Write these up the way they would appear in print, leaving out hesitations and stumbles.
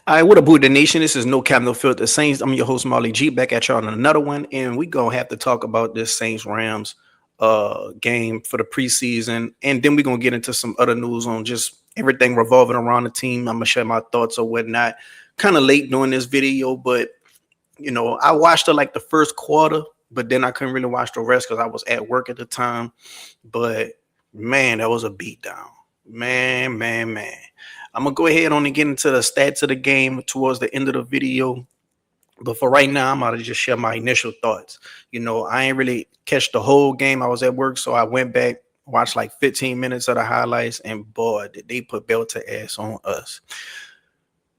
All right, what up, Buddha Nation? This is No Cap No Filter Saints. I'm your host, Marley G, back at y'all on another one. And we going to have to talk about this Saints Rams game for the preseason. And then we're going to get into some other news on just everything revolving around the team. I'm going to share my thoughts or whatnot. Kind of late doing this video, but, I watched like the first quarter, but then I couldn't really watch the rest because I was at work at the time. But, man, that was a beatdown. Man. I'm going to go ahead on and get into the stats of the game towards the end of the video. But for right now, I'm going to just share my initial thoughts. I ain't really catch the whole game. I was at work, so I went back, watched like 15 minutes of the highlights, and boy, did they put belt to ass on us.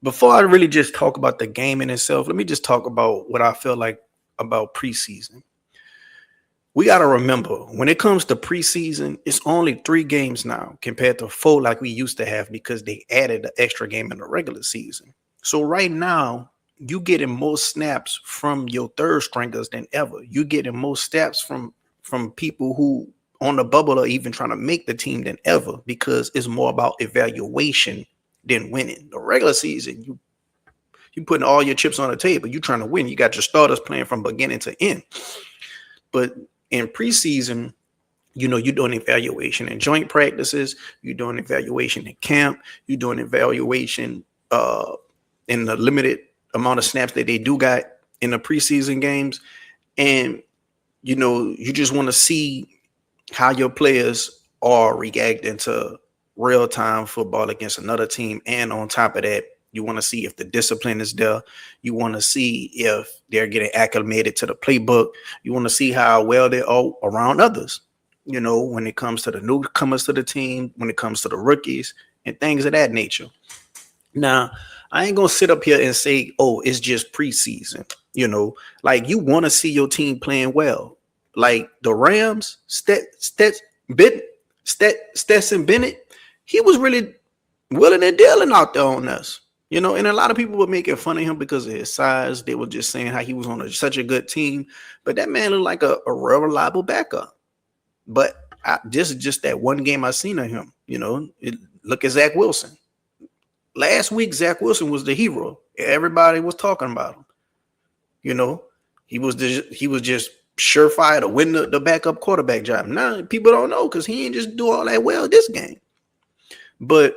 Before I really just talk about the game in itself, let me just talk about what I feel like about preseason. We got to remember, when it comes to preseason, it's only 3 games now compared to 4 like we used to have because they added the extra game in the regular season. So right now, you getting more snaps from your third stringers than ever. You getting more snaps from people who on the bubble are even trying to make the team than ever because it's more about evaluation than winning. The regular season, you putting all your chips on the table. You trying to win. You got your starters playing from beginning to end. But in preseason, you're doing evaluation in joint practices, you're doing evaluation in camp, you're doing evaluation in the limited amount of snaps that they do got in the preseason games. And, you just want to see how your players are reacting to real-time football against another team. And on top of that, you want to see if the discipline is there. You want to see if they're getting acclimated to the playbook. You want to see how well they are around others, when it comes to the newcomers to the team, when it comes to the rookies and things of that nature. Now, I ain't going to sit up here and say, oh, it's just preseason. Like you want to see your team playing well. Like the Rams, Stetson Bennett, he was really willing and dealing out there on us. And a lot of people were making fun of him because of his size. They were just saying how he was on such a good team. But that man looked like a real reliable backup. But this is just that one game I seen of him. Look at Zach Wilson. Last week, Zach Wilson was the hero. Everybody was talking about him. He was just surefire to win the backup quarterback job. Now, people don't know because he ain't just do all that well this game. But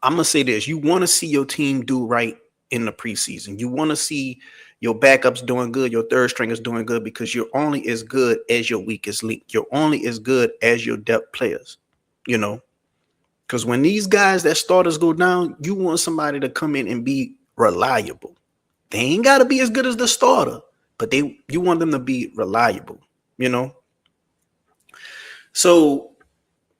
I'm going to say this. You want to see your team do right in the preseason. You want to see your backups doing good, your third stringers doing good, because you're only as good as your weakest link. You're only as good as your depth players, because when these guys that starters go down, you want somebody to come in and be reliable. They ain't got to be as good as the starter, but you want them to be reliable, So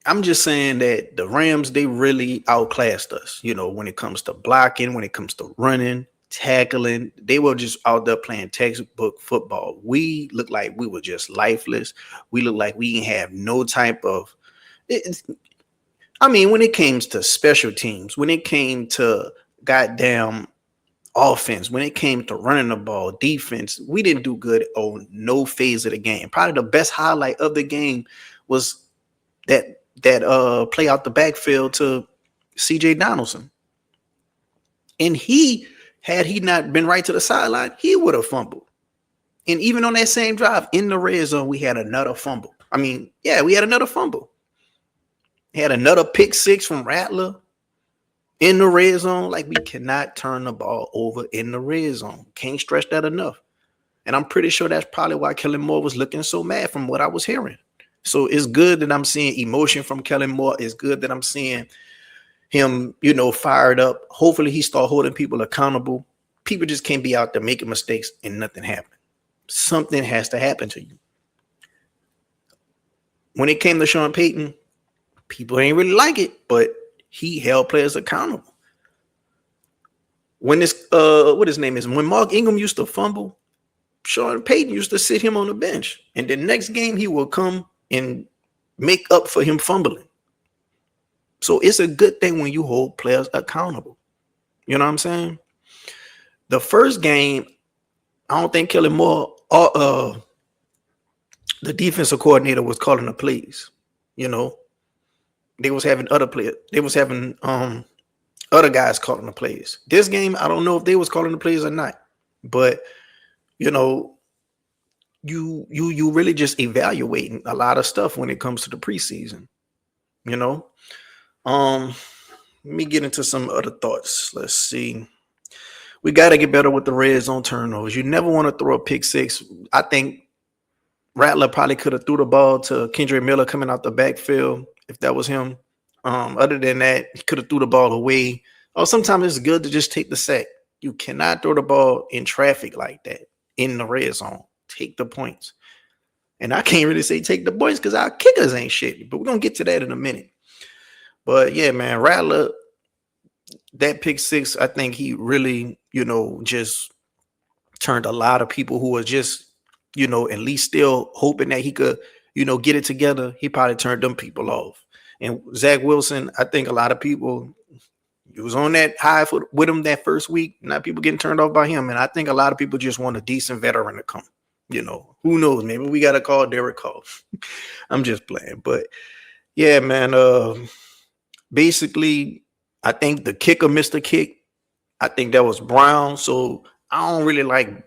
I'm just saying that the Rams, they really outclassed us, when it comes to blocking, when it comes to running, tackling. They were just out there playing textbook football. We looked like we were just lifeless. We looked like we didn't have no type of when it came to special teams, when it came to goddamn offense, when it came to running the ball, defense, we didn't do good on no phase of the game. Probably the best highlight of the game was that play out the backfield to CJ Donaldson. And had he not been right to the sideline, he would have fumbled. And even on that same drive in the red zone, we had another fumble. We had another fumble. Had another pick six from Rattler in the red zone. Like, we cannot turn the ball over in the red zone. Can't stress that enough. And I'm pretty sure that's probably why Kellen Moore was looking so mad from what I was hearing. So it's good that I'm seeing emotion from Kellen Moore. It's good that I'm seeing him, fired up. Hopefully he start holding people accountable. People just can't be out there making mistakes and nothing happening. Something has to happen to you. When it came to Sean Payton, people ain't really like it, but he held players accountable. When what his name is, when Mark Ingram used to fumble, Sean Payton used to sit him on the bench. And the next game he will come and make up for him fumbling. So it's a good thing when you hold players accountable. You know what I'm saying? The first game, I don't think Kellen Moore or the defensive coordinator was calling the plays. They was having other players. They was having Other guys calling the plays. This game, I don't know if they was calling the plays or not, but you know, you really just evaluating a lot of stuff when it comes to the preseason. You know, um, let me get into some other thoughts. Let's see. We got to get better with the red zone turnovers. You never want to throw a pick six. I think Rattler probably could have threw the ball to Kendrick Miller coming out the backfield if that was him. Other than that, he could have threw the ball away. Or sometimes it's good to just take the sack. You cannot throw the ball in traffic like that in the red zone. Take the points. And I can't really say take the points because our kickers ain't shit. But we're going to get to that in a minute. But yeah, man, Rattler, that pick six, I think he really, just turned a lot of people who were just, at least still hoping that he could, get it together. He probably turned them people off. And Zach Wilson, I think a lot of people, it was on that high with him that first week. Now people getting turned off by him. And I think a lot of people just want a decent veteran to come. Who knows? Maybe we got to call Derek Carr. I'm just playing. But yeah, man, basically, I think the kicker missed a kick. I think that was Brown. So I don't really like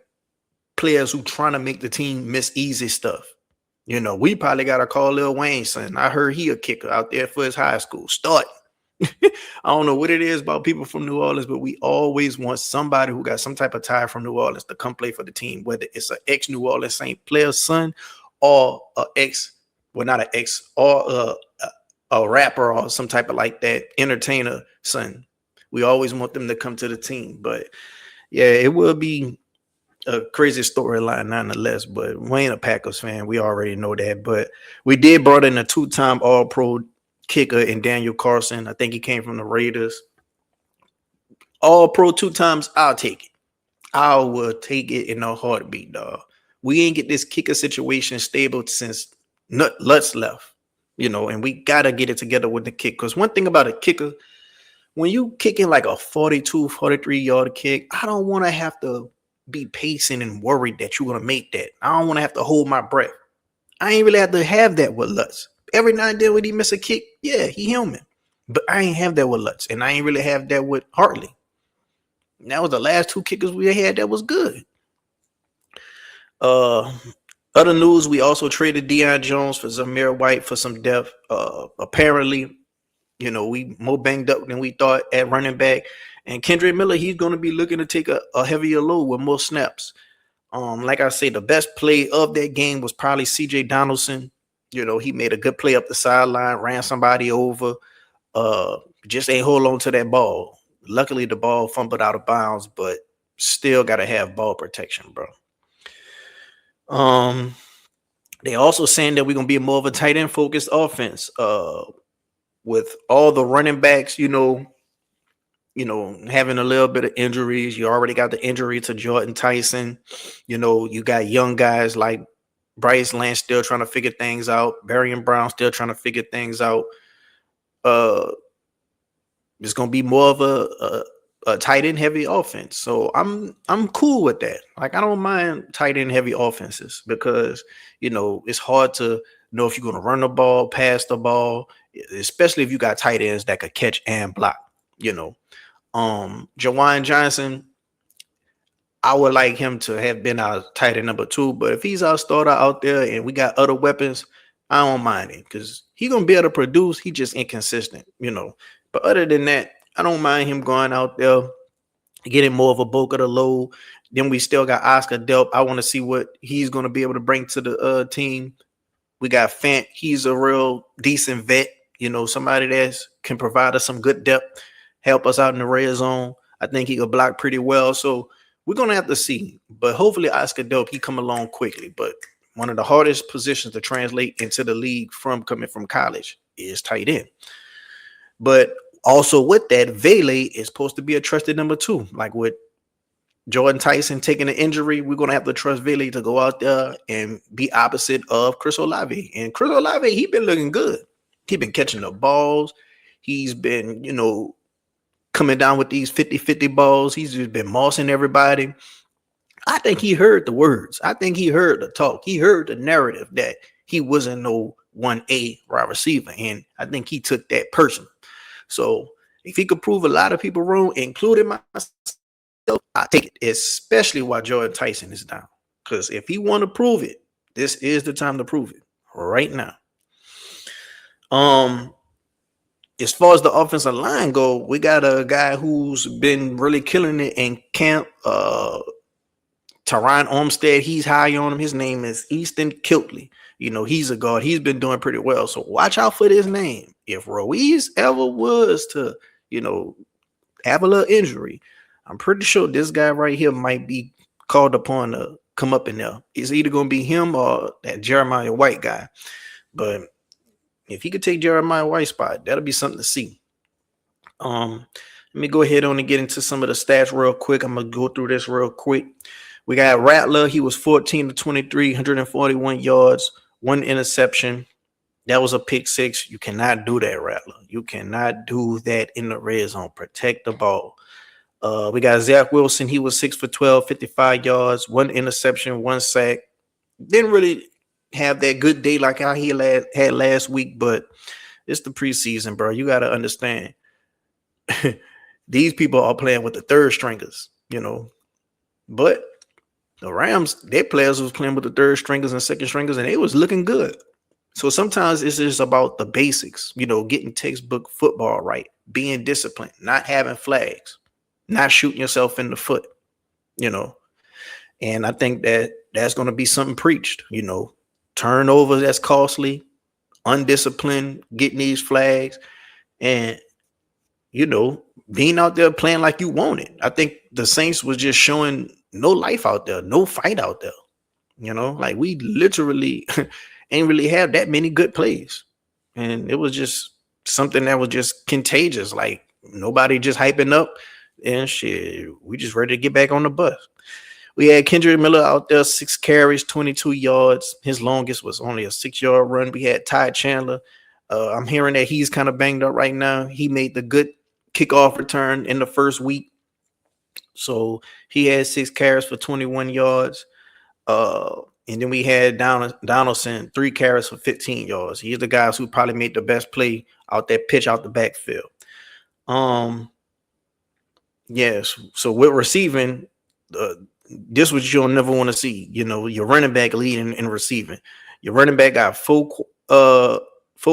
players who trying to make the team miss easy stuff. We probably got to call Lil Wayne son. I heard he a kicker out there for his high school. Start. I don't know what it is about people from New Orleans, but we always want somebody who got some type of tie from New Orleans to come play for the team, whether it's an ex-New Orleans Saint player's son or not an ex, or a rapper or some type of like that entertainer son. We always want them to come to the team. But yeah, it will be a crazy storyline nonetheless. But we ain't a Packers fan. We already know that. But we did brought in a 2-time All-Pro kicker in Daniel Carson. I think he came from the Raiders. All-Pro 2 times, I'll take it. I will take it in a heartbeat, dog. We ain't get this kicker situation stable since Lutz left. And we got to get it together with the kick. Because one thing about a kicker, when you kicking like a 42, 43-yard kick, I don't want to have to be pacing and worried that you're going to make that. I don't want to have to hold my breath. I ain't really have to have that with Lutz. Every now and then when he miss a kick, yeah, he human. But I ain't have that with Lutz. And I ain't really have that with Hartley. And that was the last 2 kickers we had that was good. Other news, we also traded Deion Jones for Zamir White for some depth. Apparently, we more banged up than we thought at running back. And Kendrick Miller, he's going to be looking to take a heavier load with more snaps. Like I say, the best play of that game was probably C.J. Donaldson. He made a good play up the sideline, ran somebody over. Just ain't hold on to that ball. Luckily, the ball fumbled out of bounds, but still got to have ball protection, bro. They also saying that we're gonna be more of a tight end focused offense. With all the running backs, having a little bit of injuries. You already got the injury to Jordan Tyson. You got young guys like Bryce Lance still trying to figure things out. Barry and Brown still trying to figure things out. It's gonna be more of a tight end heavy offense. So I'm cool with that. Like I don't mind tight end heavy offenses because it's hard to know if you're gonna run the ball, pass the ball, especially if you got tight ends that could catch and block. Jawan Johnson, I would like him to have been our tight end number 2, but if he's our starter out there and we got other weapons, I don't mind him because he's gonna be able to produce. He just inconsistent, But other than that, I don't mind him going out there, getting more of a bulk of the load. Then we still got Oscar Delp. I want to see what he's going to be able to bring to the team. We got Fant. He's a real decent vet, somebody that can provide us some good depth, help us out in the red zone. I think he could block pretty well. So we're going to have to see. But hopefully Oscar Delp, he come along quickly. But one of the hardest positions to translate into the league from coming from college is tight end. But also with that, Vele is supposed to be a trusted number 2. Like with Jordan Tyson taking an injury, we're going to have to trust Vele to go out there and be opposite of Chris Olave. And Chris Olave, he been looking good. He been catching the balls. He's been, coming down with these 50-50 balls. He's just been mossing everybody. I think he heard the words. I think he heard the talk. He heard the narrative that he wasn't no 1A wide receiver. And I think he took that personal. So If he could prove a lot of people wrong, including myself, I take it, especially while Jordan Tyson is down. Because if he want to prove it, this is the time to prove it right now. As far as the offensive line go, we got a guy who's been really killing it in camp. Teron Armstead, he's high on him. His name is Easton Kiltley. You know, he's a guard. He's been doing pretty well. So watch out for this name. If Ruiz ever was to, you know, have a little injury, I'm pretty sure this guy right here might be called upon to come up in there. It's either going to be him or that Jeremiah White guy. But if he could take Jeremiah White's spot, that'll be something to see. Let me go ahead on and get into some of the stats real quick. I'm going to go through this real quick. We got Rattler. He was 14 to 23, 141 yards, 1 interception. That was a pick six. You cannot do that, Rattler. You cannot do that in the red zone. Protect the ball. We got Zach Wilson. He was 6 for 12, 55 yards, 1 interception, 1 sack. Didn't really have that good day like how he had last week, but it's the preseason, bro. You got to understand. These people are playing with the third stringers, you know. But the Rams, their players was playing with the third stringers and second stringers, and they was looking good. So sometimes it's just about the basics, you know, getting textbook football right, being disciplined, not having flags, not shooting yourself in the foot, you know. And I think that's going to be something preached, you know. Turnover that's costly, undisciplined, getting these flags, and, you know, being out there playing like you want it. I think the Saints was just showing no life out there, no fight out there. You know, like we literally ain't really have that many good plays. And it was just something that was just contagious. Like nobody just hyping up and shit. We just ready to get back on the bus. We had Kendrick Miller out there, 6 carries, 22 yards. His longest was only a 6-yard run. We had Ty Chandler. I'm hearing that he's kind of banged up right now. He made the good kickoff return in the first week. So he had 6 carries for 21 yards. And then we had Donaldson, 3 carries for 15 yards. He's the guys who probably made the best play out that pitch out the backfield. Yes. So with receiving, this what you'll never want to see. You know, your running back leading in receiving. Your running back got 4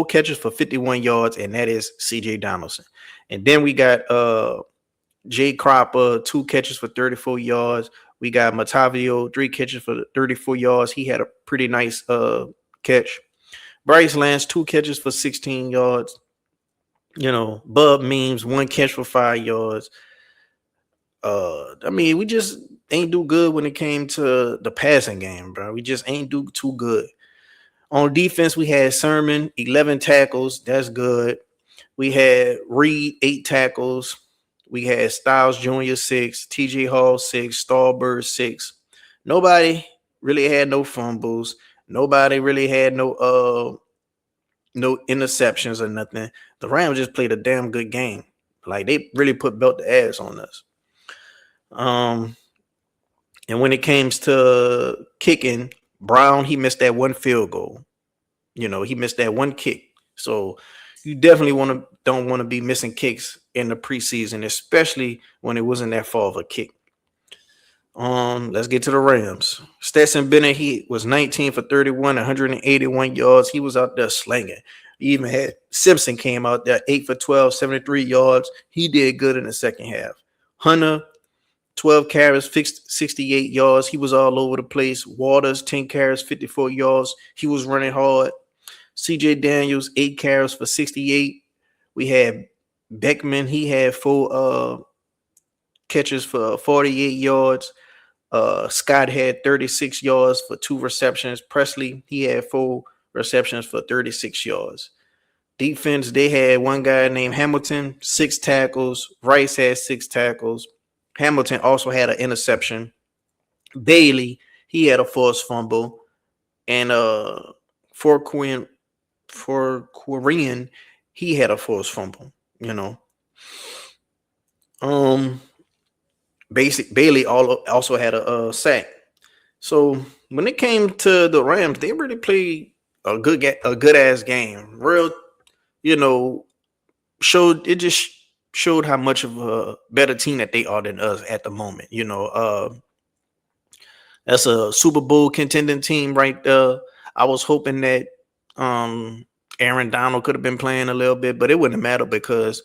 catches for 51 yards, and that is CJ Donaldson. And then we got Jay Cropper, 2 catches for 34 yards. We got Matavio, 3 catches for 34 yards. He had a pretty nice catch. Bryce Lance, 2 catches for 16 yards. You know, Bub Means, 1 catch for 5 yards. I mean, we just ain't do good when it came to the passing game, bro. We just ain't do too good. On defense, we had Sermon, 11 tackles. That's good. We had Reed, 8 tackles. We had Styles Jr. 6, TJ Hall 6, Stallbird 6. Nobody really had no fumbles. Nobody really had no interceptions or nothing. The Rams just played a damn good game. Like they really put belt to ass on us. And when it came to kicking, Brown, he missed that 1 field goal. You know, he missed that 1 kick. So you definitely don't want to be missing kicks in the preseason, especially when it wasn't that far of a kick. Let's get to the Rams. Stetson Bennett, he was 19 for 31, 181 yards. He was out there slinging. He even had Simpson came out there, 8 for 12, 73 yards. He did good in the second half. Hunter, 12 carries, 68 yards. He was all over the place. Waters, 10 carries, 54 yards. He was running hard. CJ Daniels, 8 carries for 68. We had Beckman. He had 4 catches for 48 yards. Scott had 36 yards for 2 receptions. Presley, he had 4 receptions for 36 yards. Defense, they had one guy named Hamilton, 6 tackles. Rice had 6 tackles. Hamilton also had an interception. Bailey, he had a forced fumble. And for Korean, he had a forced fumble, you know. Bailey also had a sack. So when it came to the Rams, they really played a good ass game. Real, you know, showed it just showed how much of a better team that they are than us at the moment. You know, that's a Super Bowl contending team right there. I was hoping that Aaron Donald could have been playing a little bit, but it wouldn't matter because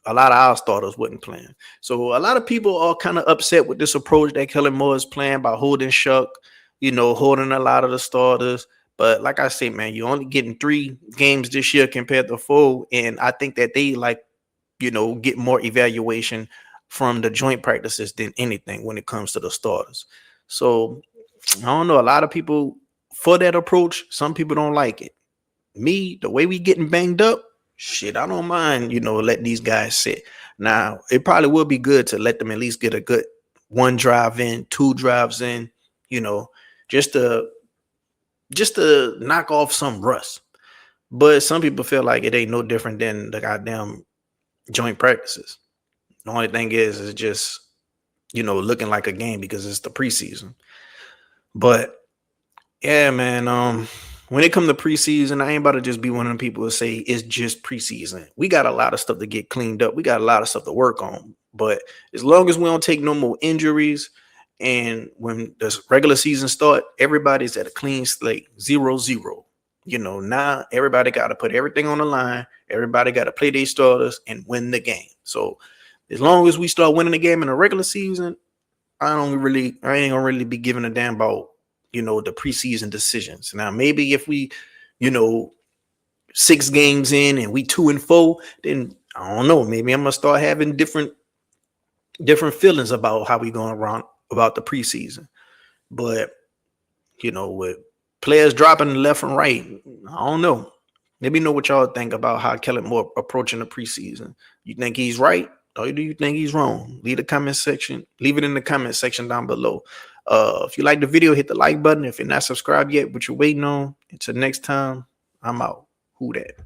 a lot of our starters wasn't playing. So a lot of people are kind of upset with this approach that Kellen Moore is playing by holding Shough, you know, holding a lot of the starters. But like I say, man, you're only getting 3 games this year compared to 4. And I think that they get more evaluation from the joint practices than anything when it comes to the starters. So I don't know. A lot of people for that approach, some people don't like it. Me, the way we getting banged up, shit, I don't mind, letting these guys sit. Now, it probably will be good to let them at least get a good 1 drive in, 2 drives in, just to knock off some rust. But some people feel like it ain't no different than the goddamn joint practices. The only thing is just, looking like a game because it's the preseason. But yeah, man, when it comes to preseason, I ain't about to just be one of the people who say it's just preseason. We got a lot of stuff to get cleaned up. We got a lot of stuff to work on. But as long as we don't take no more injuries, and when the regular season start, everybody's at a clean slate, 0-0. Now everybody got to put everything on the line. Everybody got to play their starters and win the game. So as long as we start winning the game in the regular season, I ain't gonna really be giving a damn about the preseason decisions. Now, maybe if we, 6 games in and we 2-4, then I don't know. Maybe I'm gonna start having different feelings about how we going around about the preseason. But with players dropping left and right, I don't know. Let me know what y'all think about how Kellen Moore approaching the preseason. You think he's right, or do you think he's wrong? Leave it in the comment section down below. If you like the video, hit the like button. If you're not subscribed yet, what you're waiting on. Until next time, I'm out. Who that?